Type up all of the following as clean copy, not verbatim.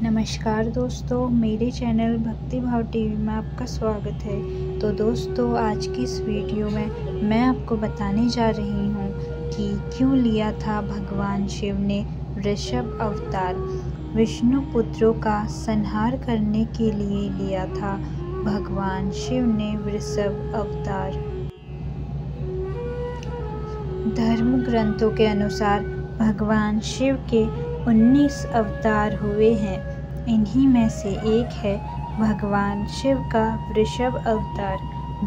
नमस्कार दोस्तों, मेरे चैनल भक्ति भाव टीवी में आपका स्वागत है। तो दोस्तों, आज की इस वीडियो में मैं आपको बताने जा रही हूँ कि क्यों लिया था भगवान शिव ने वृषभ अवतार। विष्णु पुत्रों का संहार करने के लिए लिया था भगवान शिव ने वृषभ अवतार। धर्म ग्रंथों के अनुसार भगवान शिव के 19 अवतार हुए हैं। इन्हीं में से एक है भगवान शिव का वृषभ अवतार,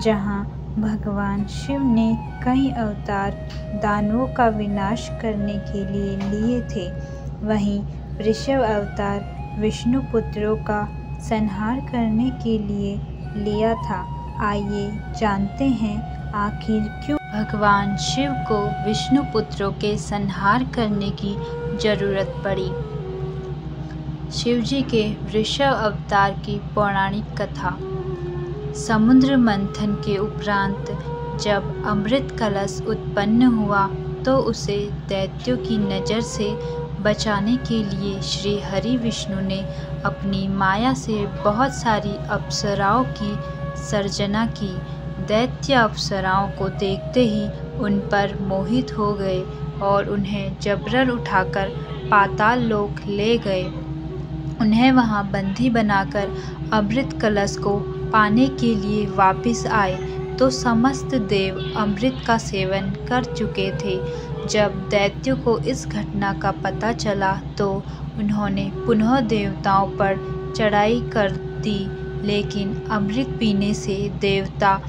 जहां भगवान शिव ने कई अवतार दानवों का विनाश करने के लिए लिए थे। वहीं वृषभ अवतार विष्णु पुत्रों का संहार करने के लिए लिया था। आइए जानते हैं आखिर क्यों भगवान शिव को विष्णु पुत्रों के संहार करने की जरूरत पड़ी। शिवजी के वृषभ अवतार की पौराणिक कथा। समुद्र मंथन के उपरांत जब अमृत कलश उत्पन्न हुआ तो उसे दैत्यों की नज़र से बचाने के लिए श्री हरि विष्णु ने अपनी माया से बहुत सारी अप्सराओं की सर्जना की। दैत्य अप्सराओं को देखते ही उन पर मोहित हो गए और उन्हें जबरन उठाकर पाताल लोक ले गए। उन्हें वहां बंदी बनाकर अमृत कलश को पाने के लिए वापस आए तो समस्त देव अमृत का सेवन कर चुके थे। जब दैत्यों को इस घटना का पता चला तो उन्होंने पुनः देवताओं पर चढ़ाई कर दी, लेकिन अमृत पीने से देवता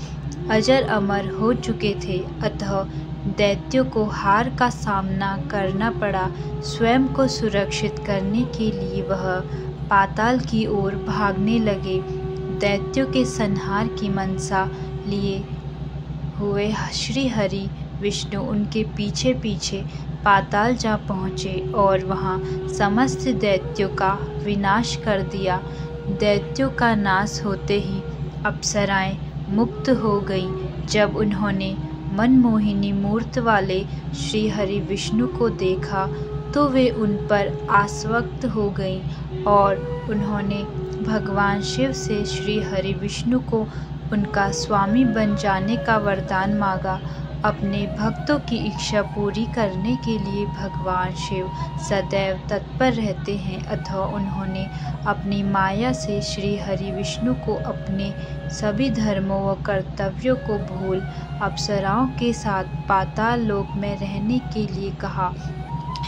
अजर अमर हो चुके थे। अतः दैत्यों को हार का सामना करना पड़ा। स्वयं को सुरक्षित करने के लिए वह पाताल की ओर भागने लगे। दैत्यों के संहार की मनसा लिए हुए श्री हरि विष्णु उनके पीछे पीछे पाताल जा पहुँचे और वहाँ समस्त दैत्यों का विनाश कर दिया। दैत्यों का नाश होते ही अप्सराएं मुक्त हो गईं। जब उन्होंने मनमोहिनी मूर्त वाले श्री हरि विष्णु को देखा तो वे उन पर आसक्त हो गईं और उन्होंने भगवान शिव से श्री हरि विष्णु को उनका स्वामी बन जाने का वरदान मांगा। अपने भक्तों की इच्छा पूरी करने के लिए भगवान शिव सदैव तत्पर रहते हैं। अतः उन्होंने अपनी माया से श्री हरि विष्णु को अपने सभी धर्मों व कर्तव्यों को भूल अप्सराओं के साथ पाताल लोक में रहने के लिए कहा।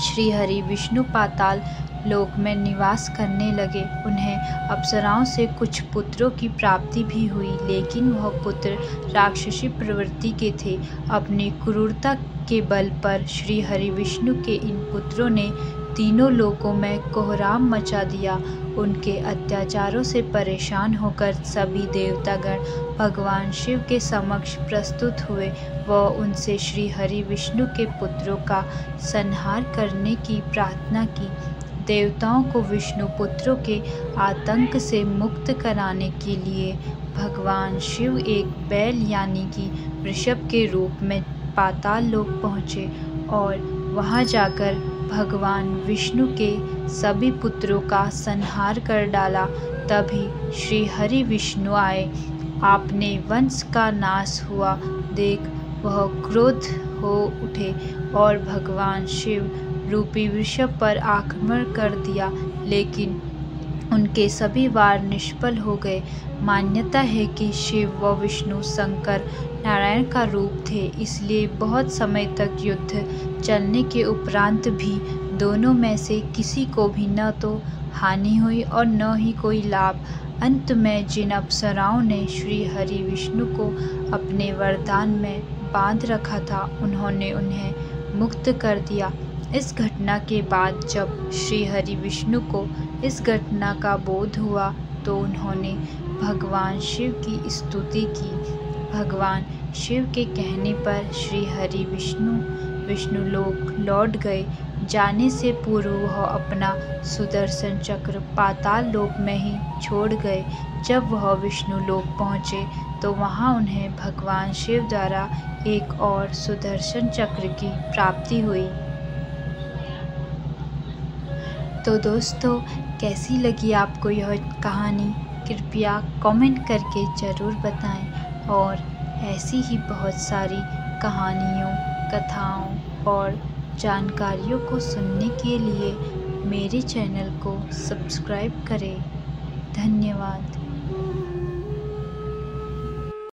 श्री हरि विष्णु पाताल लोक में निवास करने लगे। उन्हें अप्सराओं से कुछ पुत्रों की प्राप्ति भी हुई, लेकिन वह पुत्र राक्षसी प्रवृत्ति के थे। अपनी क्रूरता के बल पर श्री हरि विष्णु के इन पुत्रों ने तीनों लोकों में कोहराम मचा दिया। उनके अत्याचारों से परेशान होकर सभी देवतागण भगवान शिव के समक्ष प्रस्तुत हुए व उनसे श्री हरि विष्णु के पुत्रों का संहार करने की प्रार्थना की। देवताओं को विष्णु पुत्रों के आतंक से मुक्त कराने के लिए भगवान शिव एक बैल यानी कि वृषभ के रूप में पाताल लोक पहुँचे और वहां जाकर भगवान विष्णु के सभी पुत्रों का संहार कर डाला। तभी श्री हरि विष्णु आए। आपने वंश का नाश हुआ देख वह क्रोध हो उठे और भगवान शिव रूपी वृषभ पर आक्रमण कर दिया, लेकिन उनके सभी वार निष्फल हो गए। मान्यता है कि शिव व विष्णु शंकर नारायण का रूप थे, इसलिए बहुत समय तक युद्ध चलने के उपरांत भी दोनों में से किसी को भी न तो हानि हुई और न ही कोई लाभ। अंत में जिन अप्सराओं ने श्री हरि विष्णु को अपने वरदान में बांध रखा था, उन्होंने उन्हें मुक्त कर दिया। इस घटना के बाद जब श्री हरि विष्णु को इस घटना का बोध हुआ तो उन्होंने भगवान शिव की स्तुति की। भगवान शिव के कहने पर श्री हरि विष्णु लोक लौट गए। जाने से पूर्व वह अपना सुदर्शन चक्र पाताल लोक में ही छोड़ गए। जब वह विष्णु लोक पहुँचे तो वहाँ उन्हें भगवान शिव द्वारा एक और सुदर्शन चक्र की प्राप्ति हुई। तो दोस्तों, कैसी लगी आपको यह कहानी कृपया कमेंट करके ज़रूर बताएं और ऐसी ही बहुत सारी कहानियों, कथाओं और जानकारियों को सुनने के लिए मेरे चैनल को सब्सक्राइब करें। धन्यवाद।